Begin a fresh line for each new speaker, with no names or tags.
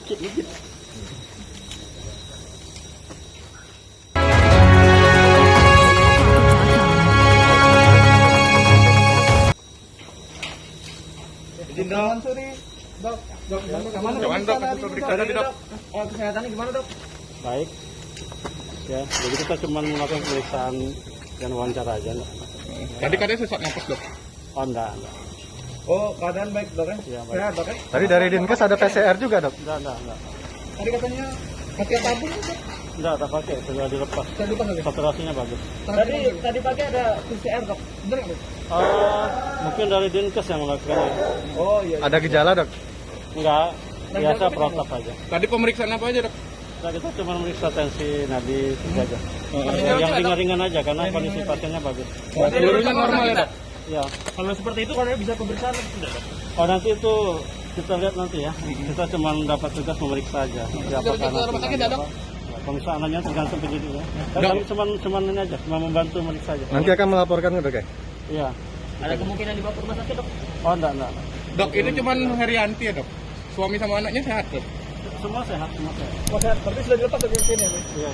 Gigit.
Izin dok. Mansuri, dok. Dok, gimana dok? Kesehatannya gimana dok?
Baik. Ya, jadi kita cuma melakukan pemeriksaan dan wawancara aja.
Tadi katanya sesak napas dok.
Oh, enggak.
Oh, keadaan baik dok ya?
Ya, baik.
Sehat dok ya?
Tadi dari Dinkes ada PCR juga, Dok?
Enggak.
Tadi katanya pakai tabung dok?
Enggak pakai, sudah dilepas.
Saya lupa lagi.
Saturasinya bagus.
Tadi pagi ada PCR dok, bener nggak dok?
Mungkin dari Dinkes yang melakukan.
Oh iya.
Ada gejala, Dok?
Enggak, biasa protap aja.
Tadi pemeriksaan apa aja dok?
Nah, kita cuma meriksa tensi nadi itu aja. Yang ringan-ringan aja karena kondisi pasiennya bagus.
Seluruhnya normal ya dok?
Ya.
Kalau seperti itu kan bisa pemeriksaan atau tidak dok?
Oh, nanti itu kita lihat nanti ya. Kita cuma dapat tugas memeriksa aja. Apakah
rumah sakit ada, Dok?
Pemeriksaannya tergantung penyidiknya. Kami cuma ini aja, cuma membantu meriksa aja.
Nanti akan melaporkan ke Dok ya?
Iya.
Ada kemungkinan dibawa ke rumah sakit dok?
Oh, enggak.
Dok ini cuman Herianti ya dok? Suami sama anaknya sehat dok?
Semua sehat.
Oh sehat, berarti sudah dilepas dari sini ya?
Iya.